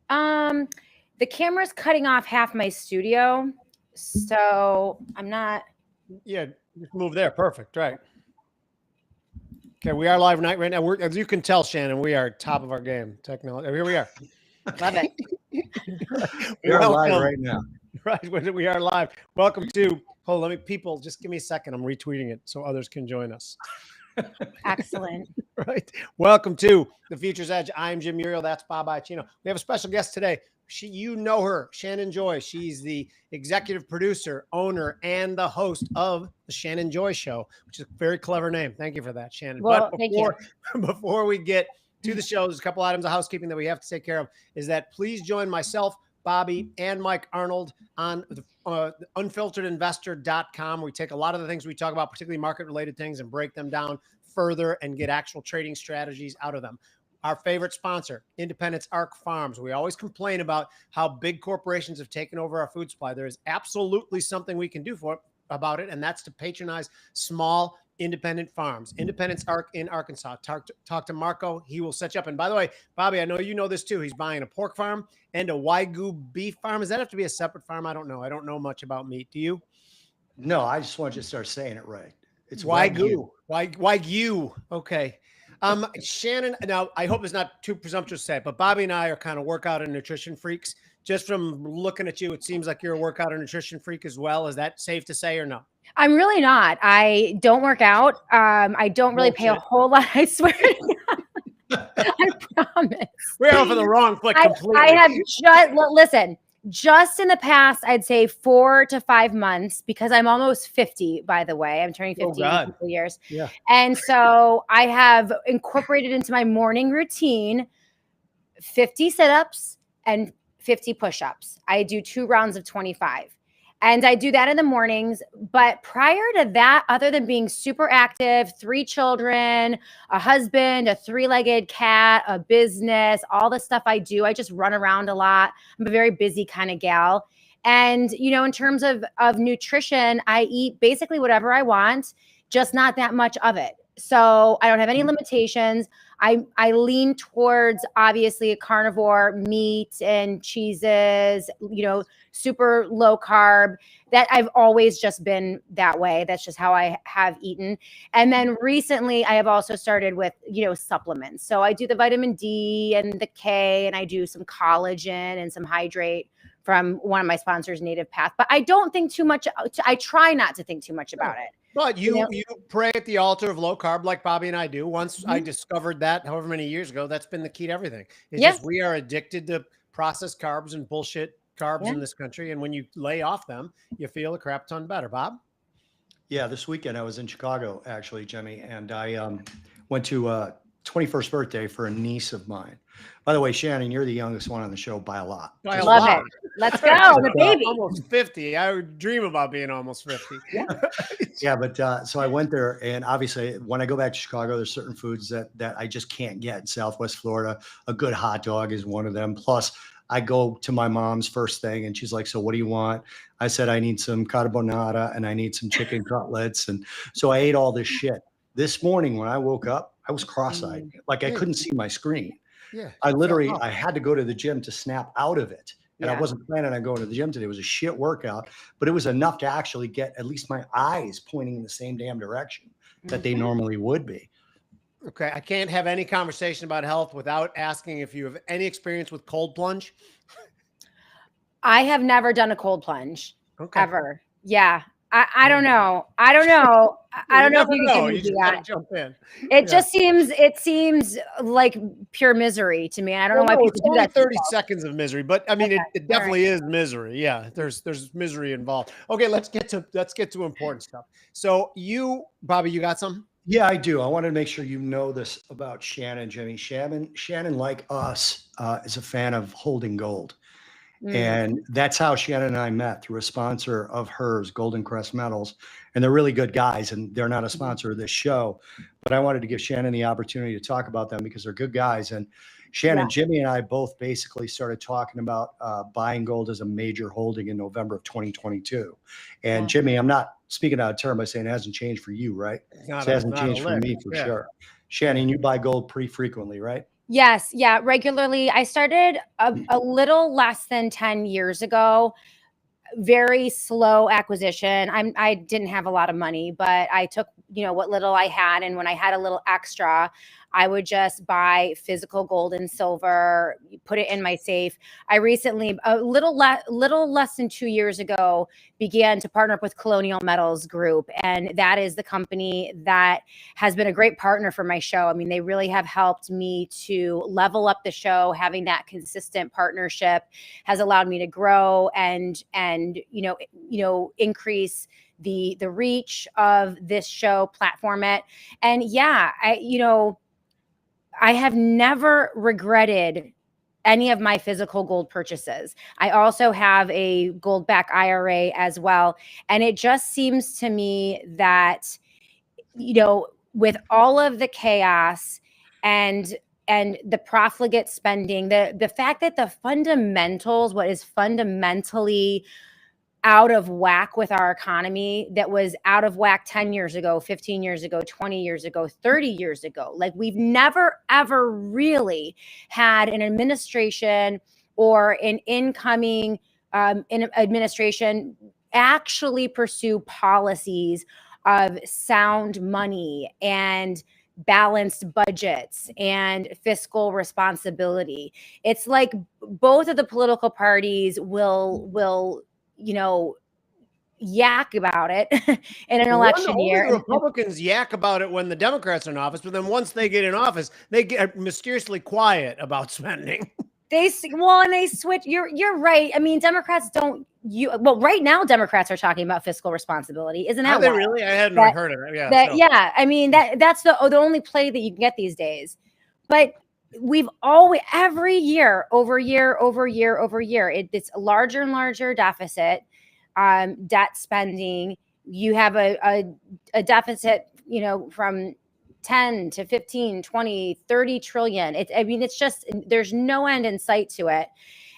The camera's cutting off half my studio, so I'm not. Yeah, just move there. Perfect. Right. Okay, we are live right now. As you can tell, Shannon, we are top of our game. Technology. Here we are. Love it. We are live right now. Right, we are live. Welcome to. Hold, people, just give me a second. I'm retweeting it so others can join us. Excellent. Right. Welcome to the Future's Edge. I'm Jim Uriel. That's Bob Iacino. We have a special guest today. You know her, Shannon Joy. She's the executive producer, owner, and the host of the Shannon Joy Show, which is a very clever name. Thank you for that, Shannon. Well, but before we get to the show, there's a couple items of housekeeping that we have to take care of. Is that please join myself, Bobby, and Mike Arnold on the unfilteredinvestor.com. We take a lot of the things we talk about, particularly market-related things, and break them down further and get actual trading strategies out of them. Our favorite sponsor, Independence Arc Farms. We always complain about how big corporations have taken over our food supply. There is absolutely something we can do about it, and that's to patronize small independent farms. Independence Arc in Arkansas. Talk to Marco. He will set you up. And by the way, Bobby, I know you know this too. He's buying a pork farm and a Wagyu beef farm. Does that have to be a separate farm? I don't know. I don't know much about meat. Do you? No, I just want you to start saying it right. It's Wagyu. Wagyu. Okay. Shannon, now I hope it's not too presumptuous to say, but Bobby and I are kind of workout and nutrition freaks. Just from looking at you, it seems like you're a workout and nutrition freak as well. Is that safe to say or no? I'm really not. I don't work out. I don't really pay a whole lot. I swear to God. I promise. We're off on the wrong foot completely. I have just in the past, I'd say 4 to 5 months, because I'm almost 50, by the way. I'm turning 50 in a couple years. Yeah. And so I have incorporated into my morning routine 50 sit-ups and 50 push-ups. I do 2 rounds of 25. And I do that in the mornings. But prior to that, other than being super active, 3 children, a husband, a 3-legged cat, a business, all the stuff I do, I just run around a lot. I'm a very busy kind of gal. And, you know, in terms of nutrition, I eat basically whatever I want, just not that much of it. So I don't have any limitations. I lean towards obviously a carnivore, meat and cheeses, you know, super low carb. That I've always just been that way. That's just how I have eaten. And then recently I have also started with, you know, supplements. So I do the vitamin D and the K, and I do some collagen and some hydrate from one of my sponsors, Native Path. But I don't think too much. I try not to think too much about it. But you pray at the altar of low carb like Bobby and I do. Once I discovered that however many years ago, that's been the key to everything. It's just we are addicted to processed carbs and bullshit carbs in this country. And when you lay off them, you feel a crap ton better. Bob? Yeah, this weekend I was in Chicago, actually, Jimmy, and I went to 21st birthday for a niece of mine. By the way, Shannon, you're the youngest one on the show by a lot. I love it. Let's go. The baby. Almost 50. I would dream about being almost 50. Yeah, but so I went there, and obviously when I go back to Chicago, there's certain foods that I just can't get in Southwest Florida. A good hot dog is one of them. Plus, I go to my mom's first thing, and she's like, "So what do you want?" I said, "I need some carbonara, and I need some chicken cutlets." And so I ate all this shit. This morning when I woke up, I was cross-eyed. Like I couldn't see my screen. Yeah. I had to go to the gym to snap out of it. And I wasn't planning on going to the gym today. It was a shit workout, but it was enough to actually get at least my eyes pointing in the same damn direction that they normally would be. Okay. I can't have any conversation about health without asking if you have any experience with cold plunge. I have never done a cold plunge ever. Yeah. I don't know. I don't know. I don't know if you can do that. Jump in. It just seems like pure misery to me. I don't know why people do that. 30 seconds of misery, but I mean, it definitely is misery. Yeah. There's misery involved. Okay. Let's get to important stuff. So Bobby, you got some? Yeah, I do. I wanted to make sure you know this about Shannon, Jimmy. Shannon, like us, is a fan of holding gold. And that's how Shannon and I met, through a sponsor of hers, Golden Crest Metals. And they're really good guys, and they're not a sponsor of this show. But I wanted to give Shannon the opportunity to talk about them because they're good guys. And Shannon, Jimmy, and I both basically started talking about buying gold as a major holding in November of 2022. And Jimmy, I'm not speaking out of turn by saying it hasn't changed for you, right? It hasn't changed for me for sure. Shannon, you buy gold pretty frequently, right? Yes, yeah, regularly. I started a little less than 10 years ago. Very slow acquisition. I didn't have a lot of money, but I took, what little I had, and when I had a little extra, I would just buy physical gold and silver, put it in my safe. I recently, a little less than 2 years ago, began to partner up with Colonial Metals Group, and that is the company that has been a great partner for my show. I mean, they really have helped me to level up the show. Having that consistent partnership has allowed me to grow and increase the reach of this show, platform it. And yeah, I have never regretted any of my physical gold purchases. I also have a gold back IRA as well. And it just seems to me that, with all of the chaos and the profligate spending, the fact that the fundamentals, what is fundamentally out of whack with our economy, that was out of whack 10 years ago, 15 years ago, 20 years ago, 30 years ago. Like, we've never, ever really had an administration or an incoming administration actually pursue policies of sound money and balanced budgets and fiscal responsibility. It's like both of the political parties will yak about it in an election Only year. the Republicans yak about it when the Democrats are in office, but then once they get in office, they get mysteriously quiet about spending. They switch. You're right. I mean, Democrats don't. Right now, Democrats are talking about fiscal responsibility. Isn't that Are they wild? really? I hadn't heard of it. Yeah. Yeah. I mean, that's the only play that you can get these days. But we've always, every year, over year, it's a larger and larger deficit, debt spending. You have a deficit, from 10 to 15, 20, 30 trillion. It's just, there's no end in sight to it.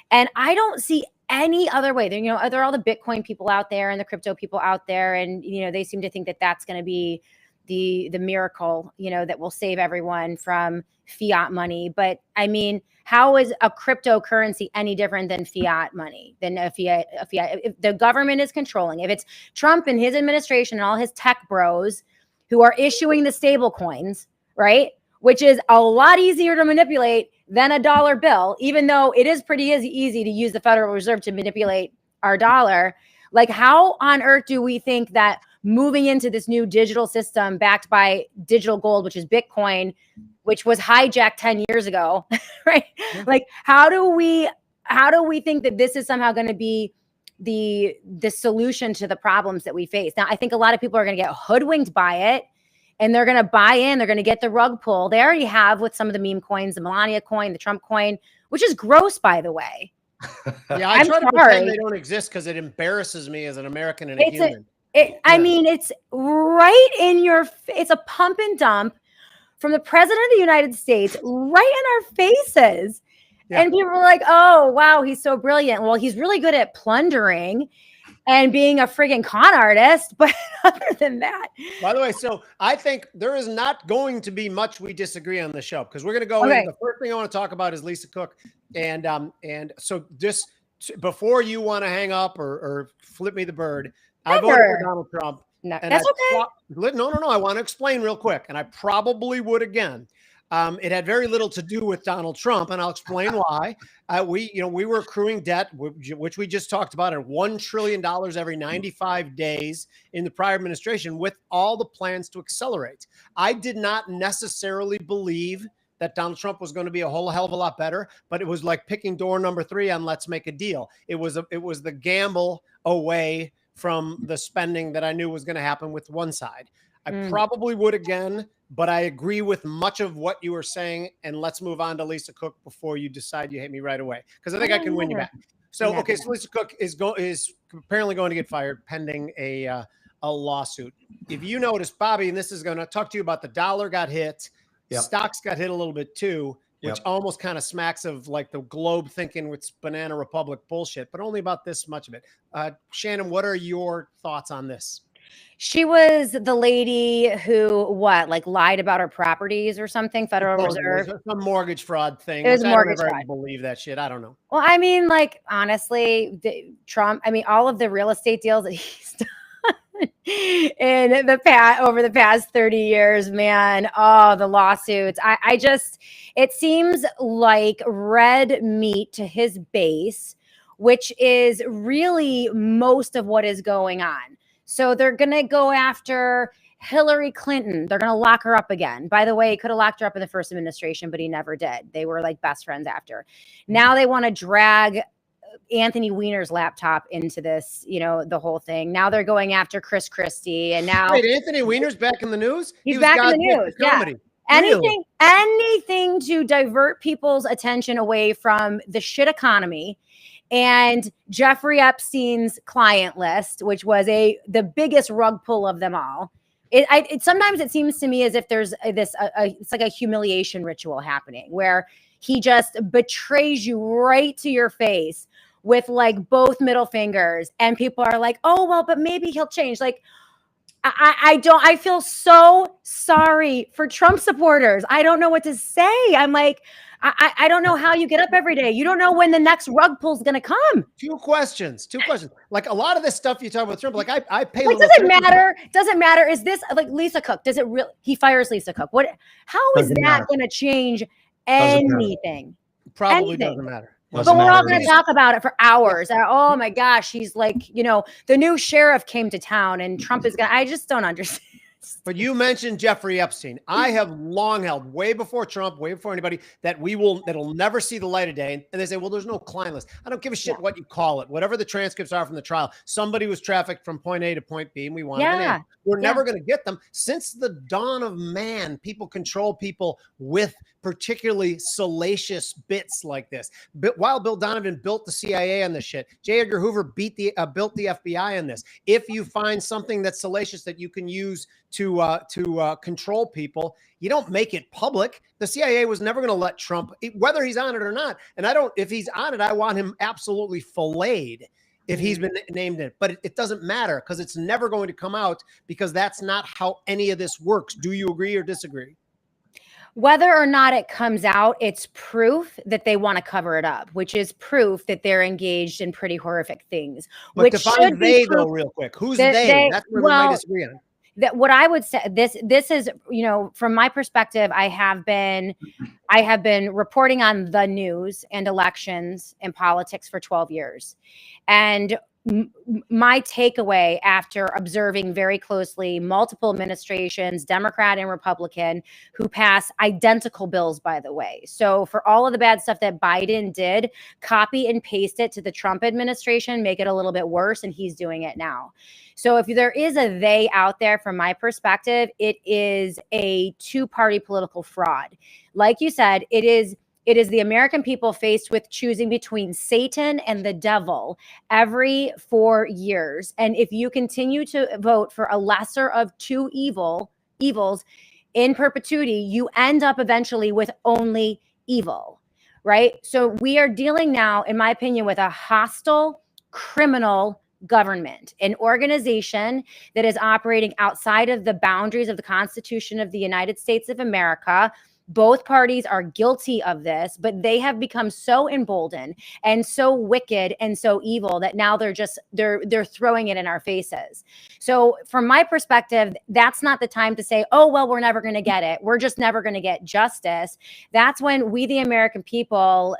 And I don't see any other way. There are all the Bitcoin people out there and the crypto people out there, and they seem to think that that's going to be the miracle, that will save everyone from fiat money. But I mean, how is a cryptocurrency any different than fiat money, than a fiat? If the government is controlling, if it's Trump and his administration and all his tech bros who are issuing the stable coins, right? Which is a lot easier to manipulate than a dollar bill, even though it is pretty easy to use the Federal Reserve to manipulate our dollar. Like, how on earth do we think that moving into this new digital system backed by digital gold, which is Bitcoin, which was hijacked 10 years ago, right? Yeah. Like, how do we think that this is somehow going to be the solution to the problems that we face? Now, I think a lot of people are going to get hoodwinked by it, and they're going to buy in. They're going to get the rug pull. They already have with some of the meme coins, the Melania coin, the Trump coin, which is gross, by the way. Yeah, I try to pretend they don't exist because it embarrasses me as an American and a human. I mean, it's right in it's a pump and dump from the president of the United States right in our faces. Yeah. And people are like, oh, wow, he's so brilliant. Well, he's really good at plundering and being a friggin' con artist. But other than that. By the way, so I think there is not going to be much we disagree on the show, because we're going to go in. The first thing I want to talk about is Lisa Cook. And so just before you want to hang up or flip me the bird, I voted for Donald Trump. No, that's okay. No. I want to explain real quick, and I probably would again. It had very little to do with Donald Trump, and I'll explain why. We were accruing debt, which we just talked about, at $1 trillion every 95 days in the prior administration, with all the plans to accelerate. I did not necessarily believe that Donald Trump was going to be a whole hell of a lot better, but it was like picking door number 3 on Let's Make a Deal. It was the gamble away from the spending that I knew was going to happen with one side. I probably would again, but I agree with much of what you were saying. And let's move on to Lisa Cook before you decide you hate me right away, because I think I can win you back. So, okay, so Lisa Cook is apparently going to get fired pending a lawsuit. If you notice, Bobby, and this is going to talk to you about, the dollar got hit. Yep. Stocks got hit a little bit too, which almost kind of smacks of like the globe thinking with Banana Republic bullshit, but only about this much of it. Shannon, what are your thoughts on this? She was the lady who like lied about her properties or something, Federal Reserve. Some mortgage fraud thing. It was which mortgage I don't ever fraud. believe that shit. I don't know. Well, I mean, like, honestly, Trump, I mean, all of the real estate deals that he's done in the past, over the past 30 years, man, oh, the lawsuits. I just, it seems like red meat to his base, which is really most of what is going on. So they're going to go after Hillary Clinton. They're going to lock her up again. By the way, he could have locked her up in the first administration, but he never did. They were like best friends after. Now they want to drag Anthony Weiner's laptop into this, the whole thing. Now they're going after Chris Christie, and now Wait, Anthony Weiner's back in the news? He's back in the news. Yeah. Anything to divert people's attention away from the shit economy and Jeffrey Epstein's client list, which was the biggest rug pull of them all. Sometimes it seems to me as if there's it's like a humiliation ritual happening where he just betrays you right to your face with like both middle fingers, and people are like, oh, well, but maybe he'll change. Like, I feel so sorry for Trump supporters. I don't know what to say. I'm like, I don't know how you get up every day. You don't know when the next rug pull is going to come. Two questions. Like a lot of this stuff you talk about Trump, like I pay. Like, doesn't matter. Doesn't matter. Is this like Lisa Cook? Does it really? He fires Lisa Cook. How is that going to change anything? Probably doesn't matter. But we're all going to talk about it for hours. Oh my gosh, he's like, the new sheriff came to town and Trump is I just don't understand. But you mentioned Jeffrey Epstein. I have long held, way before Trump, way before anybody, that'll never see the light of day. And they say, well, there's no client list. I don't give a shit what you call it. Whatever the transcripts are from the trial, somebody was trafficked from point A to point B, and we wanted an name. We're never going to get them. Since the dawn of man, people control people with particularly salacious bits like this. But while Bill Donovan built the CIA on this shit, J. Edgar Hoover built the FBI on this. If you find something that's salacious that you can use to control people, you don't make it public. The CIA was never going to let Trump, whether he's on it or not. And if he's on it, I want him absolutely filleted if he's been named in it. But it doesn't matter because it's never going to come out because that's not how any of this works. Do you agree or disagree? Whether or not it comes out, it's proof that they want to cover it up, which is proof that they're engaged in pretty horrific things. But which define they, though, real quick. Who's they? That's where we might disagree on. That what I would say, this is, from my perspective, I have been reporting on the news and elections and politics for 12 years. And my takeaway after observing very closely multiple administrations, Democrat and Republican, who pass identical bills, by the way. So for all of the bad stuff that Biden did, copy and paste it to the Trump administration, make it a little bit worse, and he's doing it now. So if there is a they out there, from my perspective, it is a two-party political fraud. Like you said, it is the American people faced with choosing between Satan and the devil every 4 years. And if you continue to vote for a lesser of two evils in perpetuity, you end up eventually with only evil, right? So we are dealing now, in my opinion, with a hostile, criminal government, an organization that is operating outside of the boundaries of the Constitution of the United States of America. Both parties are guilty of this, but they have become so emboldened and so wicked and so evil that now they're throwing it in our faces. So from my perspective, that's not the time to say, oh, well, we're never going to get it. We're just never going to get justice. That's when we, the American people,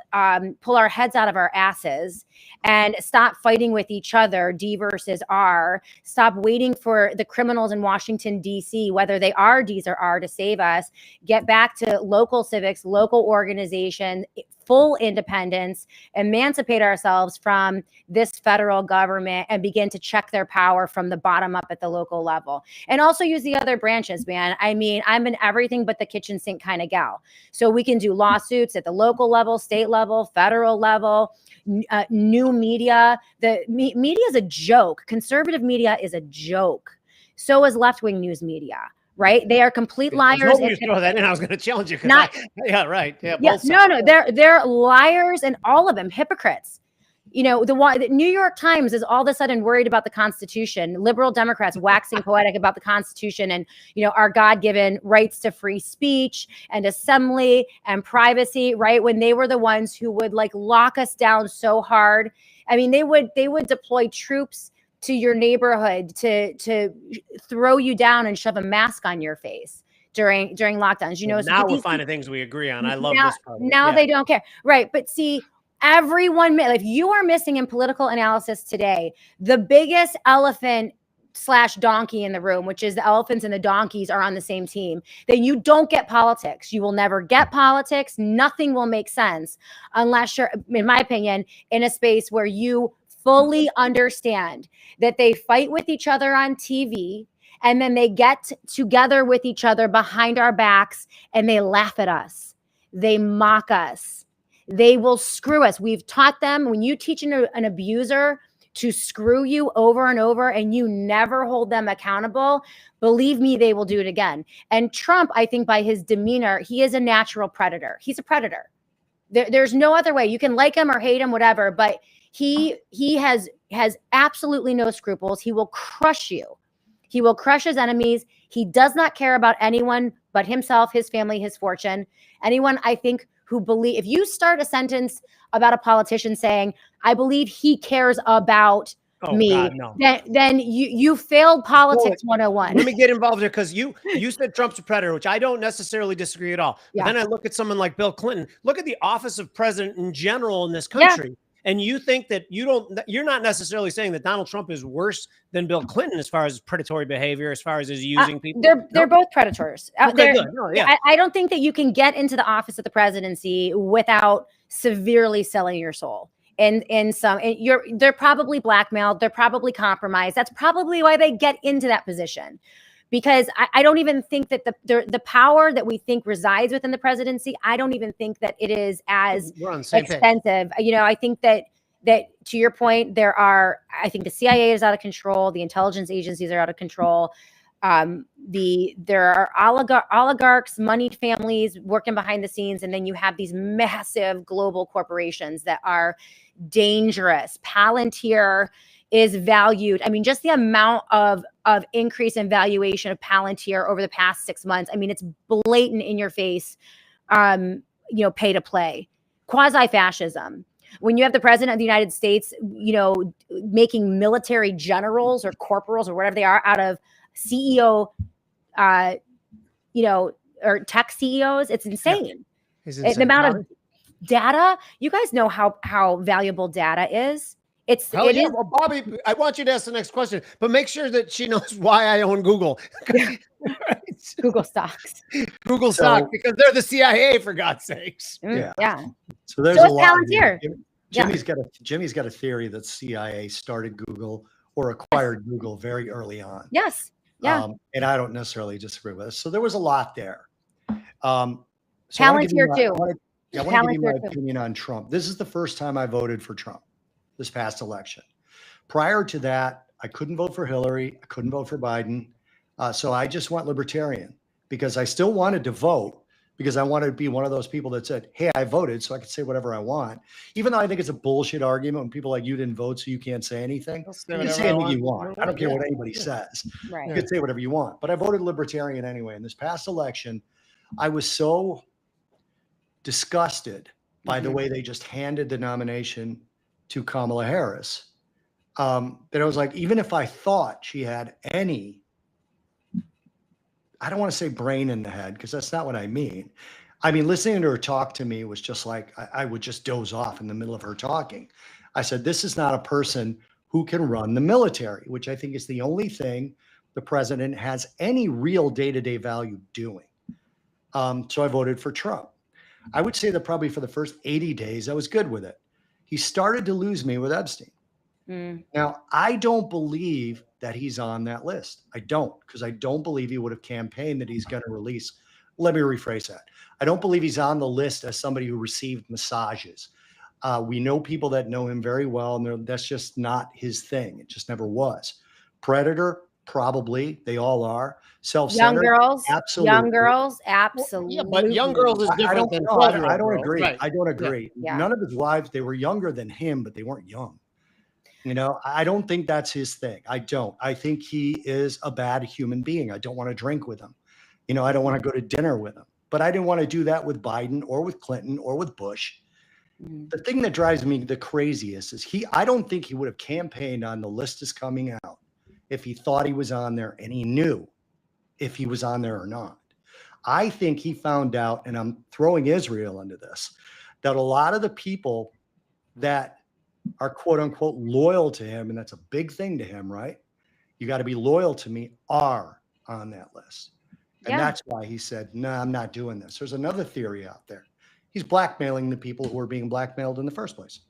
pull our heads out of our asses and stop fighting with each other, D versus R. Stop waiting for the criminals in Washington, D.C., whether they are D's or R, to save us. Get back to local civics, local organization, full independence, emancipate ourselves from this federal government, and begin to check their power from the bottom up at the local level. And also use the other branches, man. I mean, I'm an everything but the kitchen sink kind of gal. So we can do lawsuits at the local level, state level, federal level, new media. The media is a joke. Conservative media is a joke. So is left-wing news media. Right? They are complete liars. You throw that in, I was going to challenge you. Yeah, right. Yeah, no, they're liars, and all of them hypocrites. The New York Times is all of a sudden worried about the Constitution. Liberal Democrats waxing poetic about the Constitution and, our God-given rights to free speech and assembly and privacy, right? When they were the ones who would lock us down so hard. I mean, they would deploy troops to your neighborhood to throw you down and shove a mask on your face during lockdowns. Now we're finding things we agree on. I love this part. Now they don't care. Right. But see, everyone, if you are missing in political analysis today, the biggest elephant / donkey in the room, which is the elephants and the donkeys are on the same team, then you don't get politics. You will never get politics. Nothing will make sense unless you're, in my opinion, in a space where you fully understand that they fight with each other on TV and then they get together with each other behind our backs and they laugh at us. They mock us. They will screw us. We've taught them, when you teach an abuser to screw you over and over and you never hold them accountable, believe me, they will do it again. And Trump, I think by his demeanor, he is a natural predator. He's a predator. There's no other way. You can like him or hate him, whatever, but he has absolutely no scruples. He will crush you. He will crush his enemies. He does not care about anyone but himself, his family, his fortune. Anyone, I think, who believe, if you start a sentence about a politician saying, I believe he cares about me, God, no. then you failed politics 101. Let me get involved there, because you said Trump's a predator, which I don't necessarily disagree at all. But then I look at someone like Bill Clinton. Look at the office of president in general in this country. Yeah. And you think that you're not necessarily saying that Donald Trump is worse than Bill Clinton as far as predatory behavior, as far as his using people. They're both predators. Okay, good. No, yeah. I don't think that you can get into the office of the presidency without severely selling your soul. They're probably blackmailed. They're probably compromised. That's probably why they get into that position. Because I don't even think that the power that we think resides within the presidency, I don't even think that it is as extensive. I think that to your point, I think the CIA is out of control. The intelligence agencies are out of control. There are oligarchs, moneyed families working behind the scenes. And then you have these massive global corporations that are dangerous. Palantir is valued. I mean, just the amount of increase in valuation of Palantir over the past 6 months. I mean, it's blatant in your face, pay to play, quasi-fascism. When you have the president of the United States, making military generals or corporals or whatever they are out of CEO, or tech CEOs, it's insane. Yeah. The amount of data, you guys know how valuable data is. Well, Bobby, I want you to ask the next question, but make sure that she knows why I own Google. Google stocks. Google stock, because they're the CIA, for God's sakes. Yeah. So there's a lot. Palantir. Jimmy's got a theory that CIA started Google or acquired Google very early on. Yes. Yeah. And I don't necessarily disagree with this. So there was a lot there. Palantir too. I want to give you my opinion on Trump. This is the first time I voted for Trump this past election. Prior to that, I couldn't vote for Hillary. I couldn't vote for Biden. So I just went libertarian because I still wanted to vote, because I wanted to be one of those people that said, hey, I voted so I could say whatever I want. Even though I think it's a bullshit argument when people like, you didn't vote, so you can't say anything. You can say anything you want. I don't care what anybody says. Right. You can say whatever you want. But I voted libertarian anyway. In this past election, I was so disgusted by the way they just handed the nomination to Kamala Harris, that I was like, even if I thought she had any, I don't want to say brain in the head, because that's not what I mean. I mean, listening to her talk to me was just like, I would just doze off in the middle of her talking. I said, this is not a person who can run the military, which I think is the only thing the president has any real day-to-day value doing. So I voted for Trump. I would say that probably for the first 80 days, I was good with it. He started to lose me with Epstein. Now, I don't believe that he's on that list. I don't, because I don't believe he would have campaigned that he's going to release. Let me rephrase that. I don't believe he's on the list as somebody who received massages. We know people that know him very well, and that's just not his thing. It just never was. Predator, Probably. They all are. Young Self-centered. girls, Absolutely. young girls, Well, yeah, absolutely. but young girls is I different don't than no, 12-year-old I don't girls. agree. Right. I don't Yeah. agree. Yeah. None of his wives, they were younger than him, but they weren't young. You know, I don't think that's his thing. I don't. I think he is a bad human being. I don't want to drink with him. You know, I don't want to go to dinner with him. But I didn't want to do that with Biden or with Clinton or with Bush. Mm. The thing that drives me the craziest is I don't think he would have campaigned on the list is coming out if he thought he was on there and he knew if he was on there or not. I think he found out, and I'm throwing Israel into this, that a lot of the people that are quote unquote loyal to him, and that's a big thing to him, right? You got to be loyal to me, are on that list. And Yeah. that's why he said, no, I'm not doing this. There's another theory out there. He's blackmailing the people who are being blackmailed in the first place.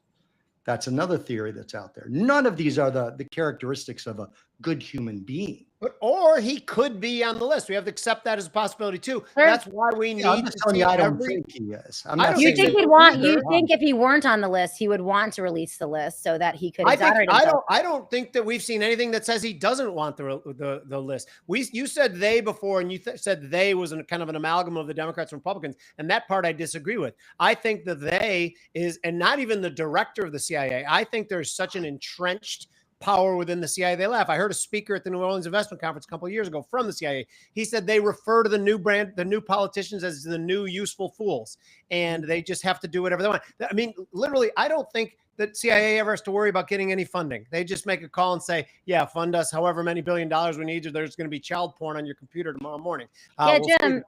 That's another theory that's out there. None of these are the characteristics of a good human being. Or he could be on the list. We have to accept that as a possibility too. Sure. That's why we need I'm to just telling see you, I don't every. think he is. I don't You think think so he'd want? either. You think if he weren't on the list, he would want to release the list so that he could exonerate himself? I don't think that we've seen anything that says he doesn't want the list. You said they before, and you said they was kind of an amalgam of the Democrats and Republicans, and that part I disagree with. I think that they is, and not even the director of the CIA. I think there's such an entrenched power within the CIA. They laugh. I heard a speaker at the New Orleans Investment Conference a couple of years ago from the CIA. He said they refer to the new politicians as the new useful fools, and they just have to do whatever they want. I mean, literally, I don't think that CIA ever has to worry about getting any funding. They just make a call and say, yeah, fund us however many $1 billion we need, or there's going to be child porn on your computer tomorrow morning. Yeah, Jim.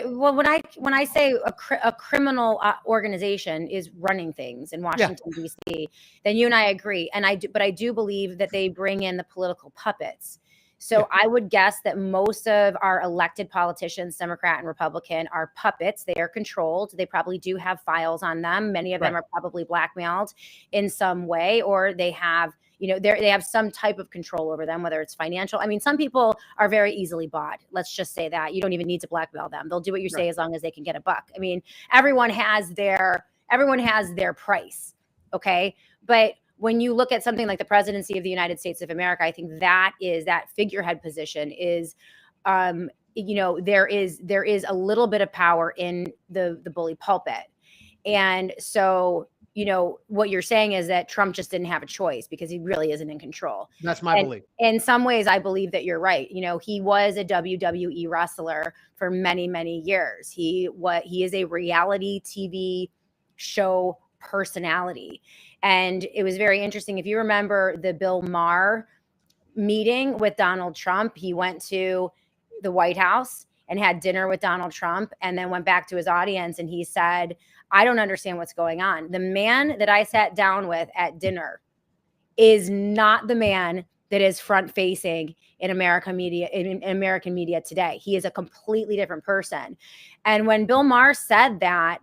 Well, when I say a criminal organization is running things in Washington, D.C., then you and I agree. And but I do believe that they bring in the political puppets. So I would guess that most of our elected politicians, Democrat and Republican, are puppets. They are controlled. They probably do have files on them. Many of them are probably blackmailed in some way, or they have, they have some type of control over them, whether it's financial. I mean, some people are very easily bought. Let's just say that. You don't even need to blackmail them. They'll do what you say as long as they can get a buck. I mean, everyone has their price. Okay. But when you look at something like the presidency of the United States of America, I think that figurehead position is, there is a little bit of power in the bully pulpit. And so, what you're saying is that Trump just didn't have a choice because he really isn't in control. That's my belief. In some ways, I believe that you're right. He was a WWE wrestler for many, many years. He is a reality TV show personality. And it was very interesting. If you remember the Bill Maher meeting with Donald Trump, he went to the White House and had dinner with Donald Trump and then went back to his audience and he said, I don't understand what's going on. The man that I sat down with at dinner is not the man that is front facing in American media today. He is a completely different person. And when Bill Maher said that,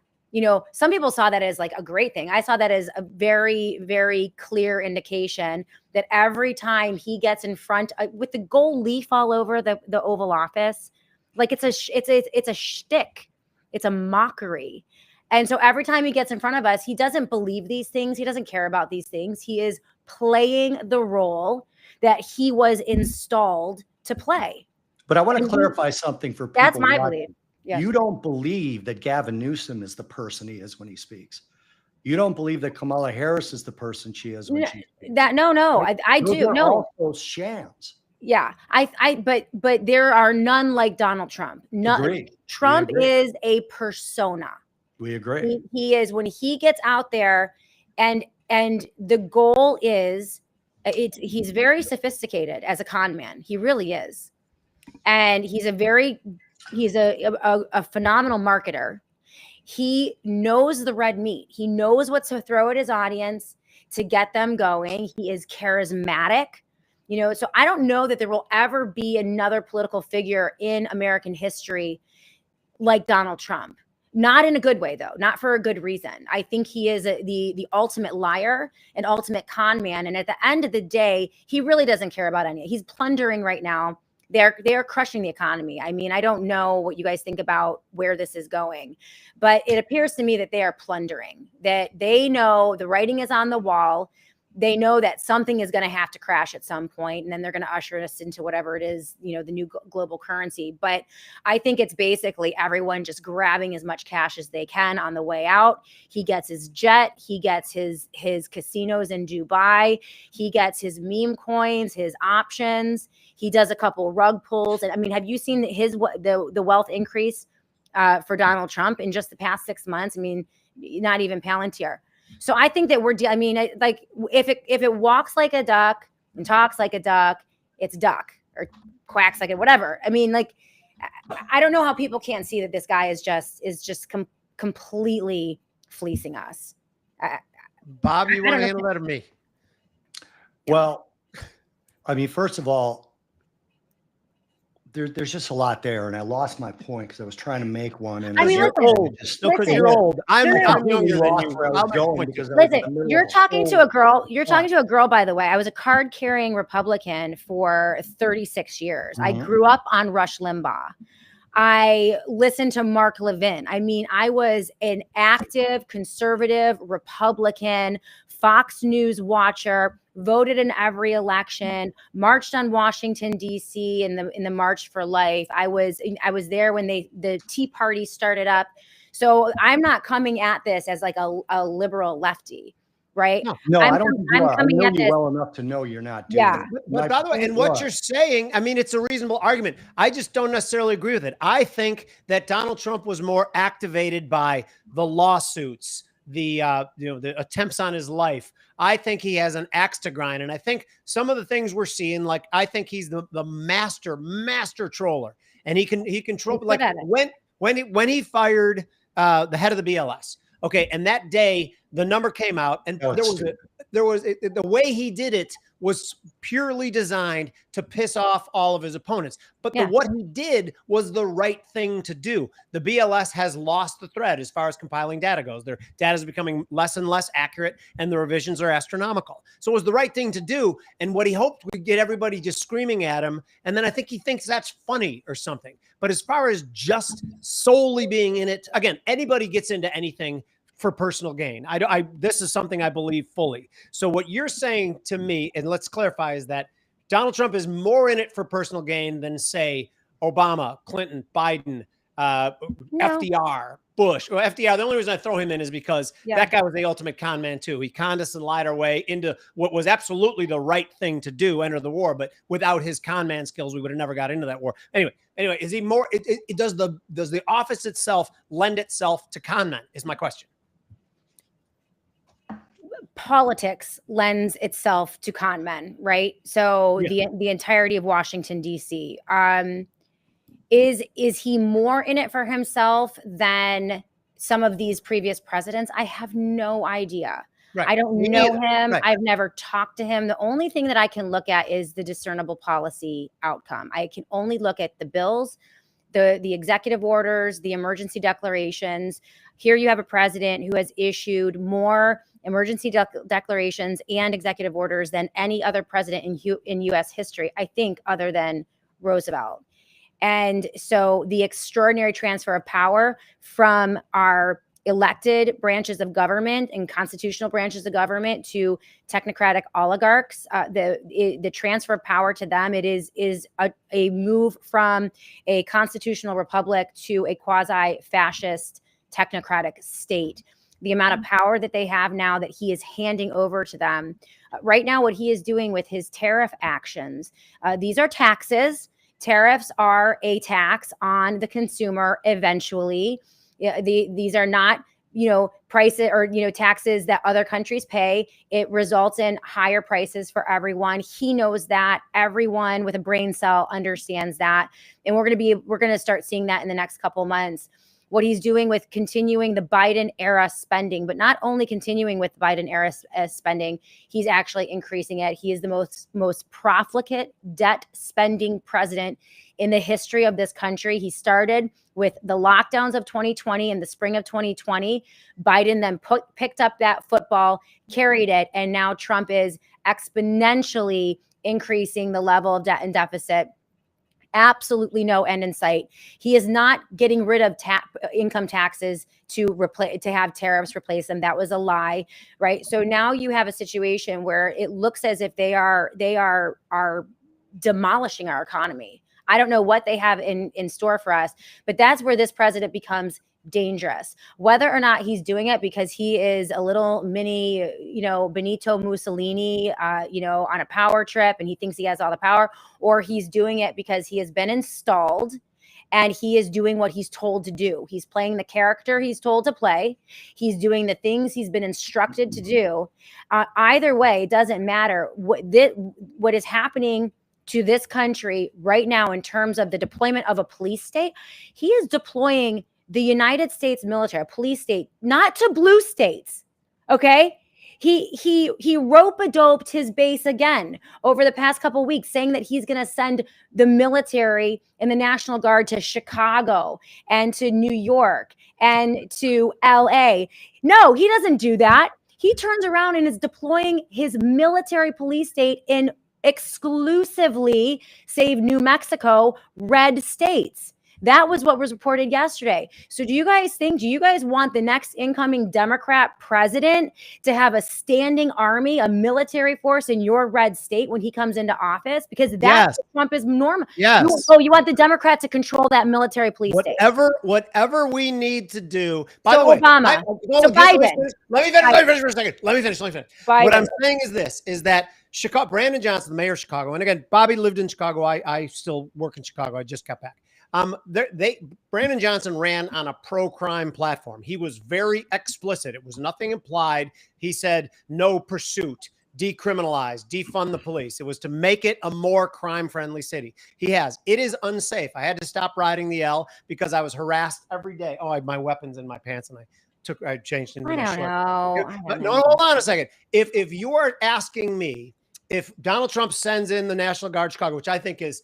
some people saw that as like a great thing. I saw that as a very, very clear indication that every time he gets in front with the gold leaf all over the Oval Office, like it's a shtick. It's a mockery. And so every time he gets in front of us, he doesn't believe these things. He doesn't care about these things. He is playing the role that he was installed to play. But I want to clarify something for people. That's my belief. Yes. You don't believe that Gavin Newsom is the person he is when he speaks. You don't believe that Kamala Harris is the person she is when she speaks. No, I do. No, those shams. Yeah, but there are none like Donald Trump. None. Trump is a persona. We agree. He is, when he gets out there, and the goal is, he's very sophisticated as a con man. He really is, and he's a phenomenal marketer. He knows the red meat. He knows what to throw at his audience to get them going. He is charismatic, so I don't know that there will ever be another political figure in American history like Donald Trump. Not in a good way, though, not for a good reason. I think he is the ultimate liar, an ultimate con man. And at the end of the day, he really doesn't care about any. He's plundering right now. They're crushing the economy. I mean, I don't know what you guys think about where this is going, but it appears to me that they are plundering, that they know the writing is on the wall. they know that something is going to have to crash at some point, and then they're going to usher us into whatever it is, the new global currency. But I think it's basically everyone just grabbing as much cash as they can on the way out. He gets his jet, he gets his casinos in Dubai, he gets his meme coins, his options. He does a couple rug pulls, and I mean, have you seen the wealth increase for Donald Trump in just the past 6 months? I mean, not even Palantir. So I think that like if it walks like a duck and talks like a duck, it's duck, or quacks like it, whatever. I mean, like, I don't know how people can't see that this guy is just completely fleecing us. Bob, you want to handle that or me? Well, I mean, first of all, there's just a lot there, and I lost my point because I was trying to make one. And I mean, you're old. You're old. I'm younger than you. Listen, you're talking to a girl. You're talking to a girl, by the way. I was a card-carrying Republican for 36 years. I grew up on Rush Limbaugh. I listened to Mark Levin. I mean, I was an active conservative Republican, Fox News watcher, voted in every election, marched on Washington, D.C. in the March for Life. I was there when the Tea Party started up. So I'm not coming at this as like a liberal lefty. Right? No, I don't think you are. I know you well enough to know you're not doing it. But by the way, and what you're saying, I mean, it's a reasonable argument. I just don't necessarily agree with it. I think that Donald Trump was more activated by the lawsuits, the attempts on his life. I think he has an axe to grind, and I think some of the things we're seeing, like, I think he's the master troller, and he can troll, like when he fired the head of the BLS. Okay, and that day the number came out, and there was the way he did it was purely designed to piss off all of his opponents. But what he did was the right thing to do. The BLS has lost the thread as far as compiling data goes. Their data is becoming less and less accurate, and the revisions are astronomical. So it was the right thing to do, and what he hoped would get everybody just screaming at him, and then I think he thinks that's funny or something. But as far as just solely being in it, again, anybody gets into anything for personal gain. This is something I believe fully. So what you're saying to me, and let's clarify, is that Donald Trump is more in it for personal gain than, say, Obama, Clinton, Biden, FDR, Bush. Well, FDR, the only reason I throw him in is because that guy was the ultimate con man too. He conned us and lied our way into what was absolutely the right thing to do, enter the war. But without his con man skills, we would have never got into that war. Anyway, is he more? Does the office itself lend itself to con men? Is my question. Politics lends itself to con men, right? So the entirety of Washington, D.C. Is he more in it for himself than some of these previous presidents? I have no idea. Right. I don't know him. Right. I've never talked to him. The only thing that I can look at is the discernible policy outcome. I can only look at the bills, the executive orders, the emergency declarations. Here you have a president who has issued more emergency declarations and executive orders than any other president in U.S. history, I think, other than Roosevelt. And so the extraordinary transfer of power from our elected branches of government and constitutional branches of government to technocratic oligarchs, the transfer of power to them, it is a move from a constitutional republic to a quasi-fascist technocratic state. The amount of power that they have now that he is handing over to them. Right now, what he is doing with his tariff actions, these are taxes. Tariffs are a tax on the consumer eventually. These are not, prices or, taxes that other countries pay. It results in higher prices for everyone. He knows that. Everyone with a brain cell understands that. And we're going to start seeing that in the next couple of months. What he's doing with continuing the Biden era spending, but not only continuing with Biden era spending, he's actually increasing it. He is the most profligate debt spending president in the history of this country. He started with the lockdowns of 2020 in the spring of 2020. Biden then picked up that football, carried it, and now Trump is exponentially increasing the level of debt and deficit absolutely no end in sight. He is not getting rid of income taxes to have tariffs replace them. That was a lie, right? So now you have a situation where it looks as if they are demolishing our economy. I don't know what they have in store for us, but that's where this president becomes dangerous. Whether or not he's doing it because he is a little mini, Benito Mussolini, on a power trip and he thinks he has all the power, or he's doing it because he has been installed and he is doing what he's told to do. He's playing the character he's told to play. He's doing the things he's been instructed to do. Either way, it doesn't matter. What is happening to this country right now in terms of the deployment of a police state, he is deploying the United States military, a police state, not to blue states. Okay. He rope-a-doped his base again over the past couple of weeks, saying that he's going to send the military and the National Guard to Chicago and to New York and to LA. No, he doesn't do that. He turns around and is deploying his military police state in exclusively, save New Mexico, red states. That was what was reported yesterday. So do you guys want the next incoming Democrat president to have a standing army, a military force in your red state when he comes into office? Because that's what Trump is normal. Yes. You want the Democrat to control that military police state. Whatever we need to do. By the way, Obama. Biden. Let me finish for a second. Let me finish. Biden. What I'm saying is that Chicago, Brandon Johnson, the mayor of Chicago, and again, Bobby lived in Chicago. I still work in Chicago. I just got back. Brandon Johnson ran on a pro-crime platform. He was very explicit. It was nothing implied. He said, no pursuit, decriminalize, defund the police. It was to make it a more crime-friendly city. It is unsafe. I had to stop riding the L because I was harassed every day. Oh, I had my weapons in my pants and I changed into my short. But no, hold on a second. If you are asking me if Donald Trump sends in the National Guard Chicago, which I think is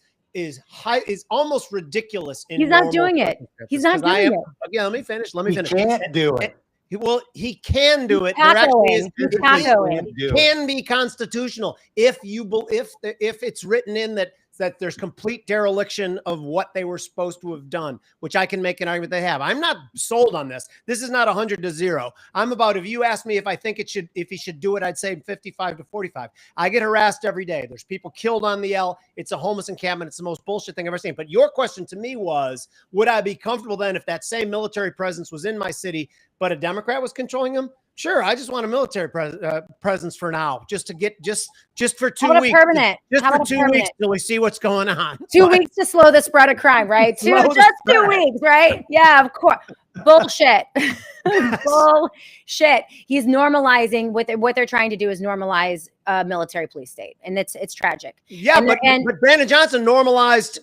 almost ridiculous. He's not doing it. He's not doing it. Yeah, let me finish. He can't do it. Well, he can do it. It can be constitutional if it's written in that there's complete dereliction of what they were supposed to have done, which I can make an argument they have. I'm not sold on this. This is not 100-0. I'm about, if you ask me if I think if he should do it, I'd say 55-45. I get harassed every day. There's people killed on the L. It's a homeless encampment. It's the most bullshit thing I've ever seen. But your question to me was, would I be comfortable then if that same military presence was in my city, but a Democrat was controlling them? Sure, I just want a military presence for now, just to get just for 2 weeks. Permanent. Just for 2 weeks till we see what's going on. 2 weeks to slow the spread of crime, right? 2 weeks, right? Yeah, of course. Bullshit. Bullshit. He's normalizing what they're trying to do is normalize a military police state, and it's tragic. Yeah, but Brandon Johnson normalized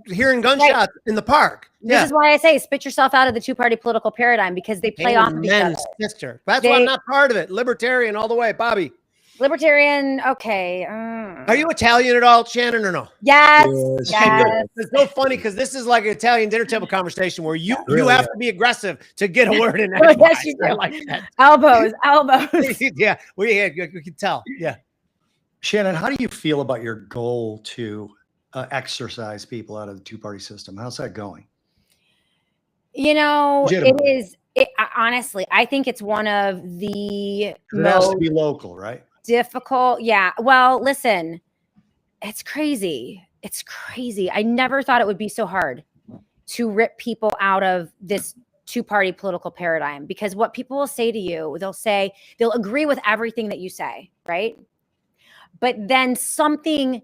hearing gunshots in the park. This is why I say spit yourself out of the two-party political paradigm, because they play off of each other. Sister. That's why I'm not part of it. Libertarian all the way, Bobby. Libertarian, okay. Are you Italian at all, Shannon, or no? Yes. It's so funny because this is like an Italian dinner table conversation where you have to be aggressive to get a word in. Yes, you do. I like that. Elbows. Yeah, we can tell. Yeah. Shannon, how do you feel about your goal to exercise people out of the two-party system? How's that going? Honestly, I think it's one of the It has to be local, right? Difficult. Yeah. Well, listen, it's crazy. It's crazy. I never thought it would be so hard to rip people out of this two-party political paradigm, because what people will say to you, they'll agree with everything that you say, right? But then something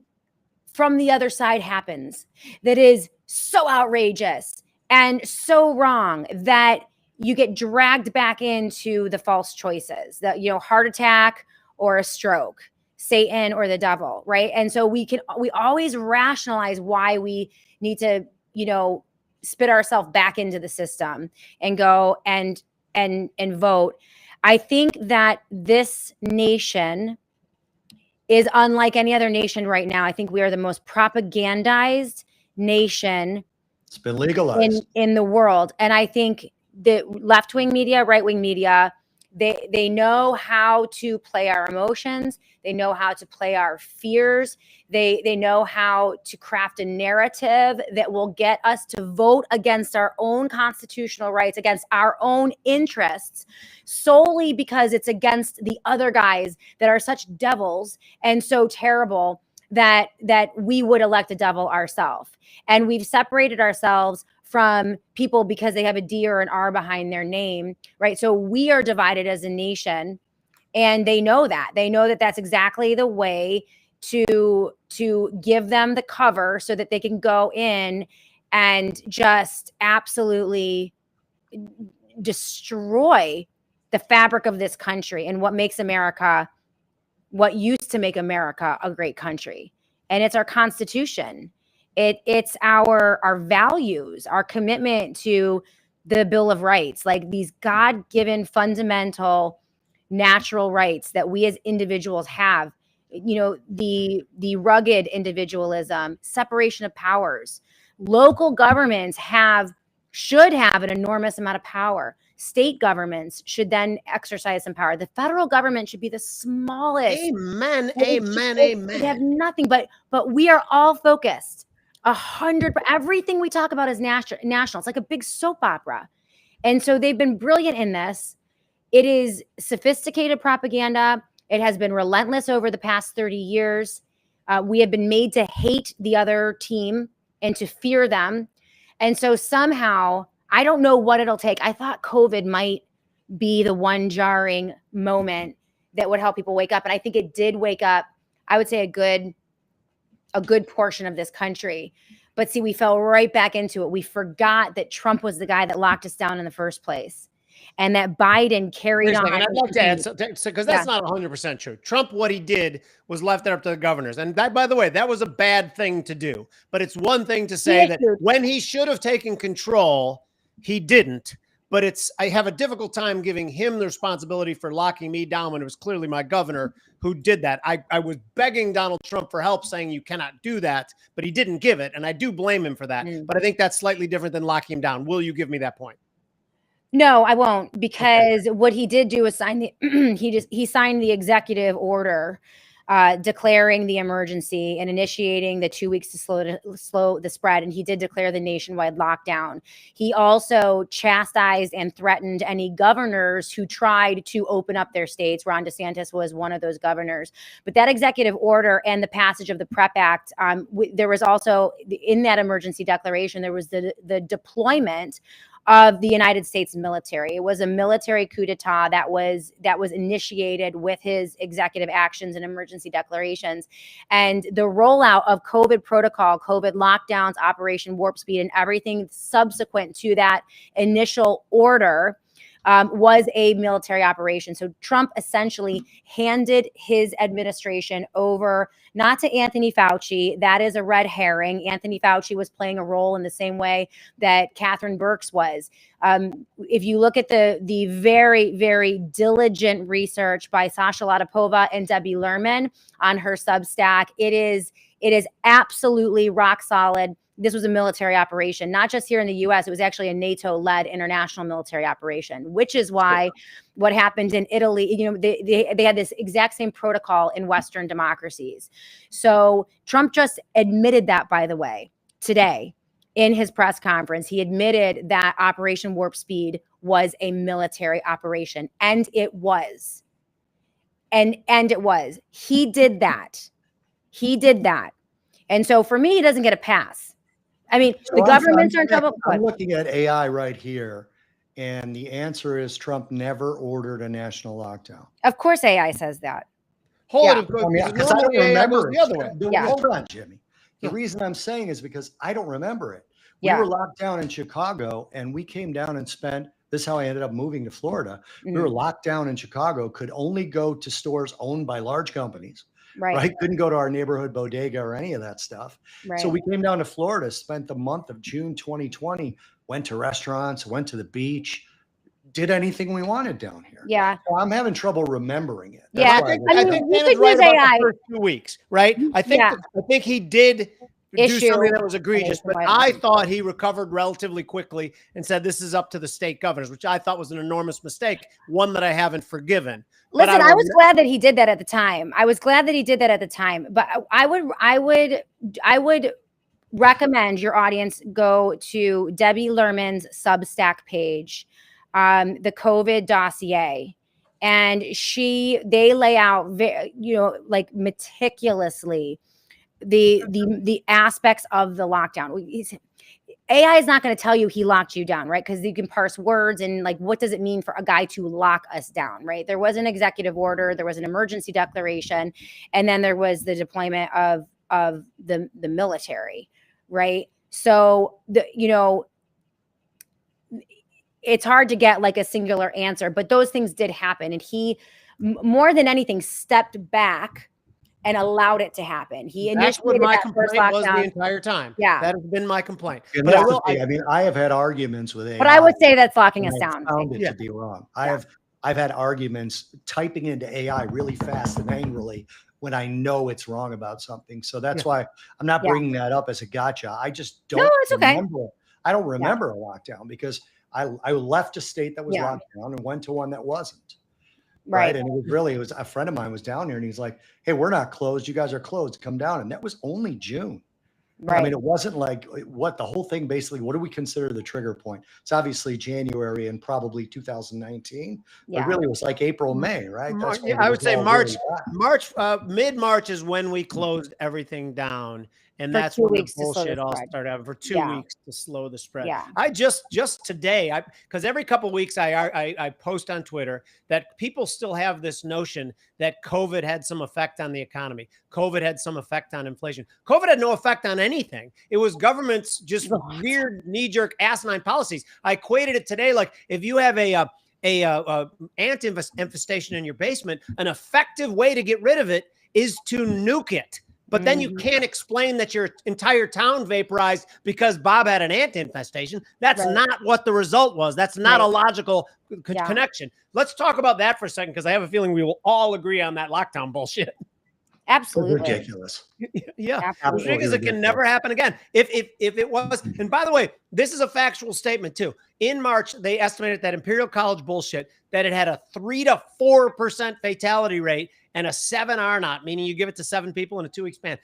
from the other side happens that is so outrageous and so wrong that you get dragged back into the false choices, that, heart attack or a stroke, Satan or the devil, right? And so we always rationalize why we need to, spit ourselves back into the system and go and vote. I think that this nation is unlike any other nation right now. I think we are the most propagandized nation. It's been legalized in the world. And I think the left-wing media, right-wing media, They know how to play our emotions. They know how to play our fears. They know how to craft a narrative that will get us to vote against our own constitutional rights, against our own interests, solely because it's against the other guys that are such devils and so terrible that we would elect a devil ourselves. And we've separated ourselves from people because they have a D or an R behind their name, right? So we are divided as a nation, and they know that. They know that that's exactly the way to give them the cover so that they can go in and just absolutely destroy the fabric of this country and what makes America, what used to make America a great country. And it's our Constitution. It's our values, our commitment to the Bill of Rights, like these God-given fundamental natural rights that we as individuals have. You know, the rugged individualism, separation of powers. Local governments should have an enormous amount of power. State governments should then exercise some power. The federal government should be the smallest. Amen. It should have nothing, but we are all focused 100. Everything we talk about is national. It's like a big soap opera. And so they've been brilliant in this. It is sophisticated propaganda. It has been relentless over the past 30 years. We have been made to hate the other team and to fear them. And so somehow, I don't know what it'll take. I thought COVID might be the one jarring moment that would help people wake up. And I think it did wake up, I would say, a good portion of this country. But see, we fell right back into it. We forgot that Trump was the guy that locked us down in the first place, and that Biden carried on. I'd like to add, because that's not 100% true. Trump, what he did was left it up to the governors. And that, by the way, that was a bad thing to do. But it's one thing to say that when he should have taken control, he didn't. But I have a difficult time giving him the responsibility for locking me down when it was clearly my governor who did that. I was begging Donald Trump for help, saying you cannot do that, but he didn't give it. And I do blame him for that. But I think that's slightly different than locking him down. Will you give me that point? No, I won't, because what he did do is sign he signed the executive order declaring the emergency and initiating the 2 weeks to slow the spread. And he did declare the nationwide lockdown. He also chastised and threatened any governors who tried to open up their states. Ron DeSantis was one of those governors. But that executive order and the passage of the PrEP Act, there was also in that emergency declaration, there was the deployment of the United States military. It was a military coup d'etat that was initiated with his executive actions and emergency declarations. And the rollout of COVID protocol, COVID lockdowns, Operation Warp Speed, and everything subsequent to that initial order was a military operation. So Trump essentially handed his administration over, not to Anthony Fauci. That is a red herring. Anthony Fauci was playing a role in the same way that Catherine Burks was. If you look at the very, very diligent research by Sasha Latipova and Debbie Lerman on her Substack, it is absolutely rock solid. This was a military operation, not just here in the U.S. It was actually a NATO-led international military operation, which is why what happened in Italy, you know, they had this exact same protocol in Western democracies. So Trump just admitted that, by the way, today in his press conference. He admitted that Operation Warp Speed was a military operation, and it was. And it was. He did that. He did that. And so for me, he doesn't get a pass. I mean, so the governments are in trouble. I'm looking at AI right here, and the answer is Trump never ordered a national lockdown. Of course, AI says that. Hold it, because I don't remember it. The other way. Hold on, Jimmy. The reason I'm saying is because I don't remember it. We were locked down in Chicago, and we came down and spent. This is how I ended up moving to Florida. We were locked down in Chicago, could only go to stores owned by large companies. Right. Couldn't go to our neighborhood bodega or any of that stuff. Right. So we came down to Florida, spent the month of June 2020, went to restaurants, went to the beach, did anything we wanted down here. Yeah. So I'm having trouble remembering it. That's I think you could use AI. The first 2 weeks, right? I think he did do issue. something that was egregious. But nationwide I lockdown. thought he recovered relatively quickly and said this is up to the state governors, which I thought was an enormous mistake, one that I haven't forgiven. Listen, But I was glad that he did that at the time. I was glad that he did that at the time. But I would recommend your audience go to Debbie Lerman's Substack page, the COVID dossier, and they lay out, like meticulously the aspects of the lockdown. AI is not going to tell you he locked you down, right? Because you can parse words and like, what does it mean for a guy to lock us down, right? There was an executive order, there was an emergency declaration, and then there was the deployment of the military, right? So it's hard to get like a singular answer, but those things did happen, and he more than anything stepped back and allowed it to happen. He That's what initiated my that first complaint was the lockdown. entire time. Yeah. That has been my complaint. And But I mean, I have had arguments with AI. But I would say that's locking us and I down. found it Yeah. to be wrong. I've had arguments typing into AI really fast and angrily when I know it's wrong about something. So that's why I'm not bringing that up as a gotcha. I just don't it's okay. remember. I don't remember a lockdown because I left a state that was locked down and went to one that wasn't. Right. And it was a friend of mine was down here and he's like, hey, we're not closed. You guys are closed. Come down. And that was only June. Right. I mean, it wasn't like the whole thing basically, what do we consider the trigger point? It's obviously January and probably 2019. It really was like April, May, right? That's I would say mid-March is when we closed everything down. And that's when the bullshit all started out for 2 weeks to slow the spread. Yeah. I just today, because every couple of weeks I post on Twitter that people still have this notion that COVID had some effect on the economy. COVID had some effect on inflation. COVID had no effect on anything. It was government's just weird knee-jerk asinine policies. I equated it today like if you have a ant infestation in your basement, an effective way to get rid of it is to nuke it. But then you can't explain that your entire town vaporized because Bob had an ant infestation. That's not what the result was. That's not a logical connection. Let's talk about that for a second, because I have a feeling we will all agree on that lockdown bullshit. Absolutely. Ridiculous. Yeah. Because it can never happen again. If it was, and by the way, this is a factual statement too. In March, they estimated that Imperial College bullshit, that it had a 3 to 4% fatality rate and a 7 R naught, meaning you give it to 7 people in a 2-week span.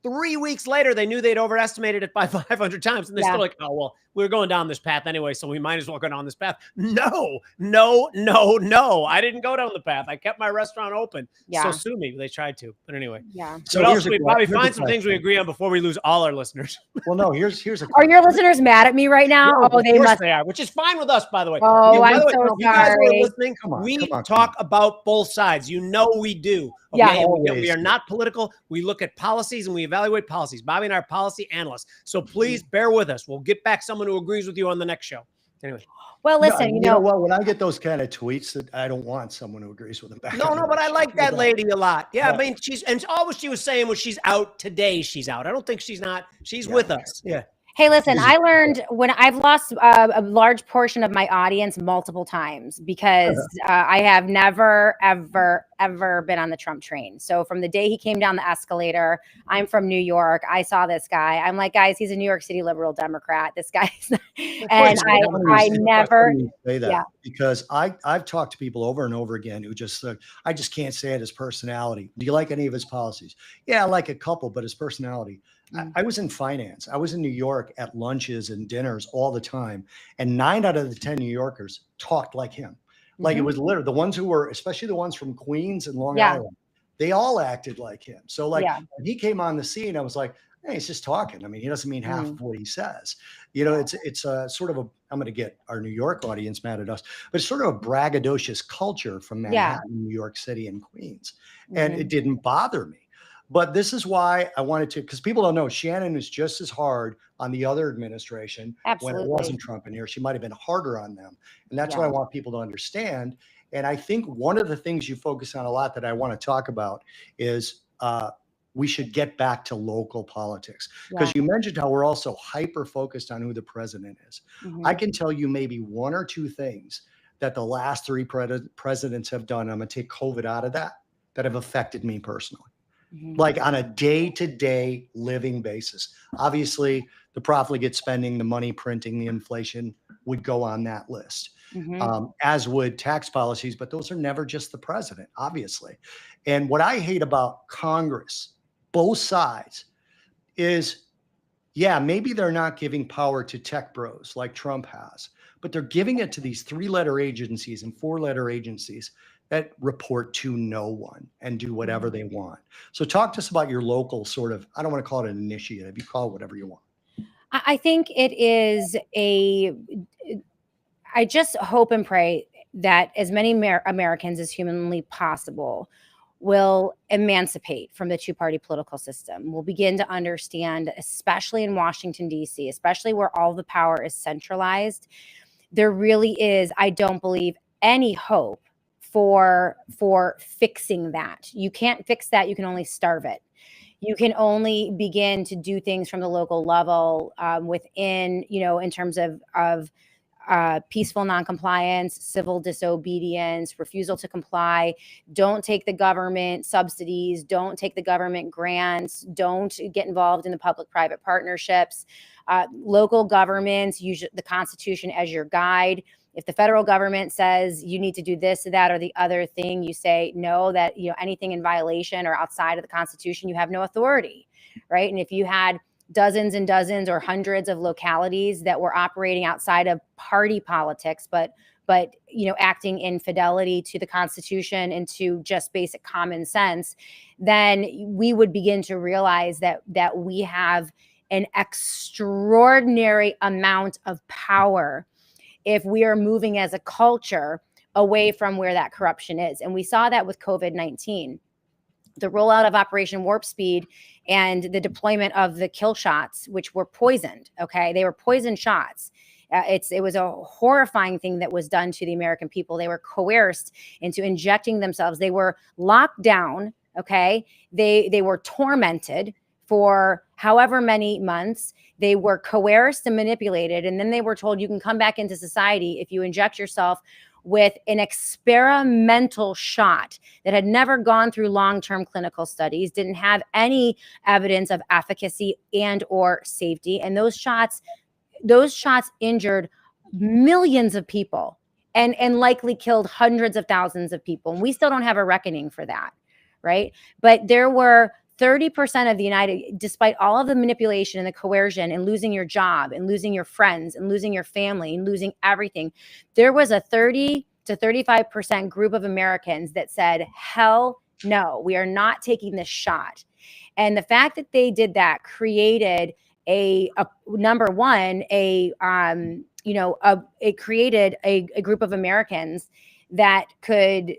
3 weeks later, they knew they'd overestimated it by 500 times. And they're still like, oh, well, we're going down this path anyway, so we might as well go down this path. No. I didn't go down the path. I kept my restaurant open. So sue me. They tried to. But anyway. Yeah. So we probably find some things we agree on before we lose all our listeners. Well, no, here's a Are your listeners mad at me right now? Yeah, they must. They are, which is fine with us, by the way. Oh, I'm so sorry. You guys who are listening, we talk about both sides. You know we do. Okay? Yeah. We are not political. We look at policies and we evaluate policies. Bobby and I are policy analysts. So please bear with us. We'll get back someone who agrees with you on the next show. Anyway. Well, listen, you know what? When I get those kind of tweets, that I don't want someone who agrees with them back. No, but I like that lady a lot. Yeah, I mean, all what she was saying was she's out today. She's out. I don't think she's not. She's with us. Yeah. Hey, listen, I learned when I've lost a large portion of my audience multiple times because I have never, ever been on the Trump train. So from the day he came down the escalator, I'm from New York. I saw this guy. I'm like, guys, he's a New York City liberal Democrat. This guy's, and I never say that because I've talked to people over and over again who just I just can't stand his personality. Do you like any of his policies? Yeah, I like a couple, but his personality. I was in finance. I was in New York at lunches and dinners all the time. And 9 out of the 10 New Yorkers talked like him. Like it was literally the ones who were, especially the ones from Queens and Long Island, they all acted like him. So like when he came on the scene, I was like, hey, he's just talking. I mean, he doesn't mean half of what he says. You know, it's a sort of I'm going to get our New York audience mad at us, but it's sort of a braggadocious culture from Manhattan, New York City and Queens. And it didn't bother me. But this is why I wanted to, because people don't know, Shannon is just as hard on the other administration when it wasn't Trump in here. She might have been harder on them. And that's what I want people to understand. And I think one of the things you focus on a lot that I want to talk about is we should get back to local politics. Because you mentioned how we're also hyper focused on who the president is. I can tell you maybe 1 or 2 things that the last 3 presidents have done. I'm going to take COVID out of that have affected me personally. like on a day-to-day living basis. Obviously, the profligate spending, the money printing, the inflation would go on that list, as would tax policies, but those are never just the president, obviously. And what I hate about Congress, both sides, is, yeah, maybe they're not giving power to tech bros like Trump has, but they're giving it to these 3-letter agencies and 4-letter agencies that report to no one and do whatever they want. So talk to us about your local sort of, I don't want to call it an initiative. You call it whatever you want. I think it is I just hope and pray that as many Americans as humanly possible will emancipate from the two-party political system. We'll begin to understand, especially in Washington, D.C., especially where all the power is centralized, there really is, I don't believe, any hope for fixing that. You can't fix that. You can only starve it. You can only begin to do things from the local level within, in terms of peaceful noncompliance, civil disobedience, refusal to comply. Don't take the government subsidies. Don't take the government grants. Don't get involved in the public-private partnerships. Local governments use the Constitution as your guide. If the federal government says you need to do this, that, or the other thing, you say no, that, anything in violation or outside of the Constitution, you have no authority, right? And if you had dozens and dozens or hundreds of localities that were operating outside of party politics, but acting in fidelity to the Constitution and to just basic common sense, then we would begin to realize that we have an extraordinary amount of power if we are moving as a culture away from where that corruption is. And we saw that with COVID-19. The rollout of Operation Warp Speed and the deployment of the kill shots, which were poisoned, okay? They were poisoned shots. It was a horrifying thing that was done to the American people. They were coerced into injecting themselves. They were locked down, okay? They were tormented for however many months. They were coerced and manipulated. And then they were told you can come back into society if you inject yourself with an experimental shot that had never gone through long-term clinical studies, didn't have any evidence of efficacy and or safety. And those shots injured millions of people and likely killed hundreds of thousands of people. And we still don't have a reckoning for that, right? But there were 30% of despite all of the manipulation and the coercion and losing your job and losing your friends and losing your family and losing everything, there was a 30 to 35% group of Americans that said, hell no, we are not taking this shot. And the fact that they did that created it created a group of Americans that could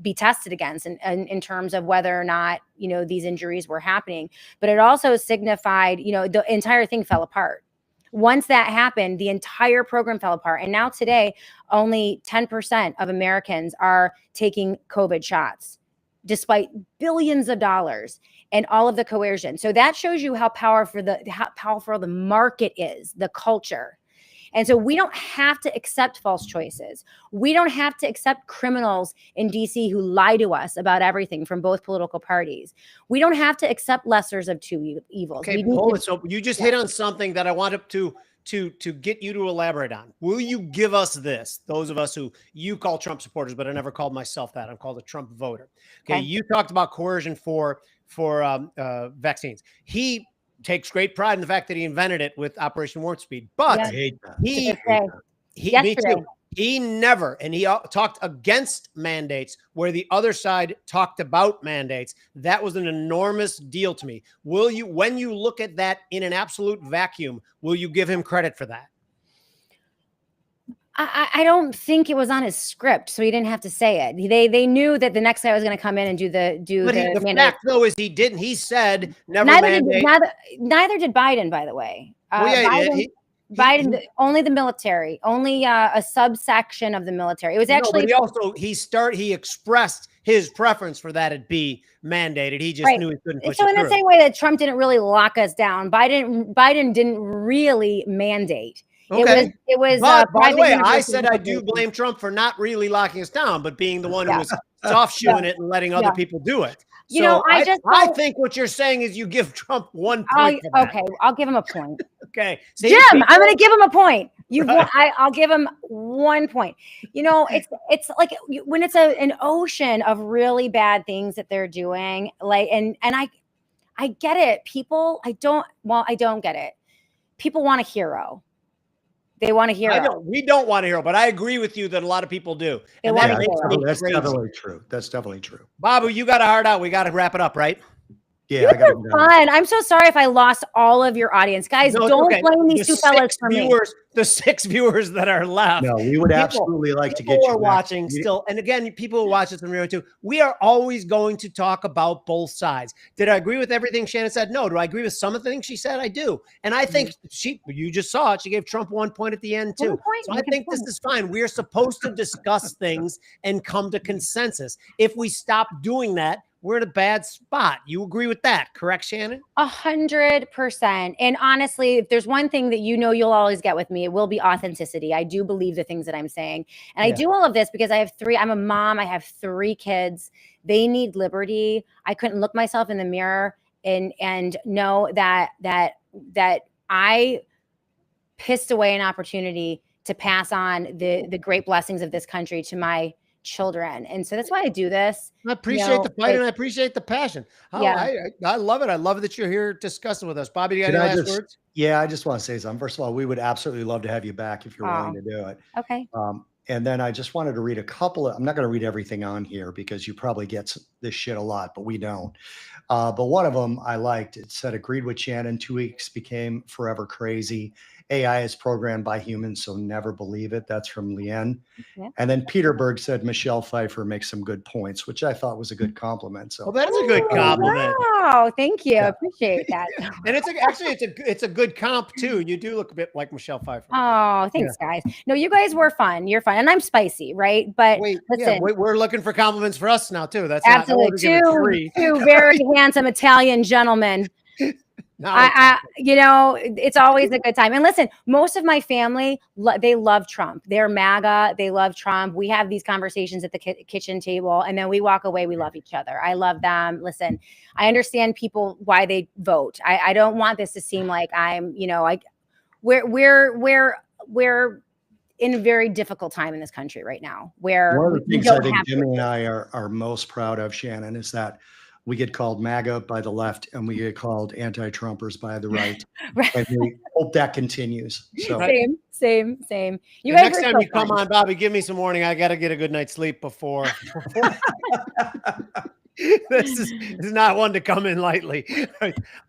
be tested against in terms of whether or not, these injuries were happening. But it also signified, the entire thing fell apart. Once that happened, the entire program fell apart. And now today, only 10% of Americans are taking COVID shots, despite billions of dollars and all of the coercion. So that shows you how powerful the market is, the culture. And so we don't have to accept false choices. We don't have to accept criminals in DC who lie to us about everything from both political parties. We don't have to accept lessers of two evils. Okay, hold it. So you just hit on something that I wanted to get you to elaborate on. Will you give us this? Those of us who you call Trump supporters, but I never called myself that. I'm called a Trump voter. Okay. You talked about coercion for vaccines. He takes great pride in the fact that he invented it with Operation Warp Speed, but I hate that. Me too. He never, and he talked against mandates where the other side talked about mandates. That was an enormous deal to me. Will you, when you look at that in an absolute vacuum, will you give him credit for that? I don't think it was on his script, so he didn't have to say it. They knew that the next guy was going to come in and do the mandate. Fact though is he didn't. He said never mandate. Neither did Biden, by the way. Biden, only the military, only a subsection of the military. It was actually. No, but he expressed his preference for that it be mandated. He just knew he couldn't push it through. So in the same way that Trump didn't really lock us down, Biden didn't really mandate. Okay. It was. By the way, I said I do blame Trump for not really locking us down, but being the one who was soft shoeing it and letting other people do it. You know, I think what you're saying is you give Trump 1 point. Okay, I'll give him a point. Okay. See, Jim, I'm going to give him a point. Right. I'll give him 1 point. You know, it's like when it's an ocean of really bad things that they're doing, like, and I get it. People, I don't get it. People want a hero. They want a hero. We don't want a hero, but I agree with you that a lot of people do. They And want that a makes hero. me That's crazy. definitely true. That's definitely true. Babu, you got a heart out. We got to wrap it up, right? Yeah, I got it. Fun. I'm so sorry if I lost all of your audience. Guys, No, it's don't okay. blame these The two fellas 6 for me. viewers, the 6 viewers that are left. No, we would absolutely like to get People you are back. watching still. And again, people who watch this on radio too. We are always going to talk about both sides. Did I agree with everything Shannon said? No. Do I agree with some of the things she said? I do. And I think you just saw it. She gave Trump 1 point at the end too. So I think this is fine. We are supposed to discuss things and come to consensus. If we stop doing that, we're in a bad spot. You agree with that, correct, Shannon? 100%. And honestly, if there's one thing that you'll always get with me, it will be authenticity. I do believe the things that I'm saying. And I do all of this because I'm a mom. I have 3 kids. They need liberty. I couldn't look myself in the mirror and know that I pissed away an opportunity to pass on the great blessings of this country to my children. And so that's why I do this. I appreciate the fight and I appreciate the passion. I love it. I love that you're here discussing with us. Bobby, do you have any last words? Yeah, I just want to say something. First of all, we would absolutely love to have you back if you're willing to do it. Okay. And then I just wanted to read a couple of, I'm not going to read everything on here because you probably get this shit a lot, but we don't. But one of them I liked. It said, agreed with Shannon, 2 weeks became forever crazy. AI is programmed by humans, so never believe it. That's from Leanne. Yeah. And then Peter Berg said, Michelle Pfeiffer makes some good points, which I thought was a good compliment. So that's a good compliment. Wow. Thank you. I appreciate that. And it's a good comp too. You do look a bit like Michelle Pfeiffer. Oh, thanks guys. No, you guys were fun. You're fun. And I'm spicy, right? But listen, we're looking for compliments for us now too. That's absolutely two very handsome Italian gentlemen. It's always a good time. And listen, most of my family, they love Trump. They're MAGA. They love Trump. We have these conversations at the kitchen table and then we walk away. We love each other. I love them. Listen, I understand people, why they vote. I don't want this to seem like I'm, we're in a very difficult time in this country right now where one of the things I think Jimmy and I are most proud of, Shannon, is that we get called MAGA by the left and we get called anti-Trumpers by the right. Right. And we hope that continues. So same. You guys next time you come on, Bobby, give me some warning. I got to get a good night's sleep before. This is not one to come in lightly.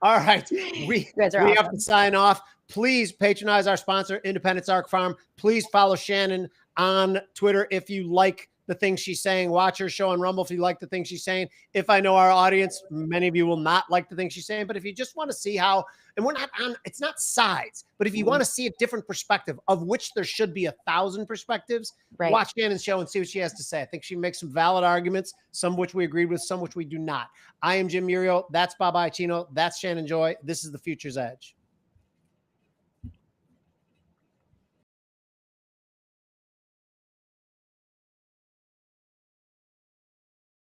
All right. We have to sign off. Please patronize our sponsor, Independence Arc Farm. Please follow Shannon on Twitter if you like the things she's saying. Watch her show on Rumble if you like the things she's saying. If I know our audience, many of you will not like the things she's saying, but if you just want to see how, and we're not on, it's not sides, but if you want to see a different perspective, of which there should be 1,000 perspectives, watch Shannon's show and see what she has to say. I think she makes some valid arguments, some of which we agreed with, some which we do not. I am Jim Muriel. That's Bob Iacino. That's Shannon Joy. This is The Future's Edge.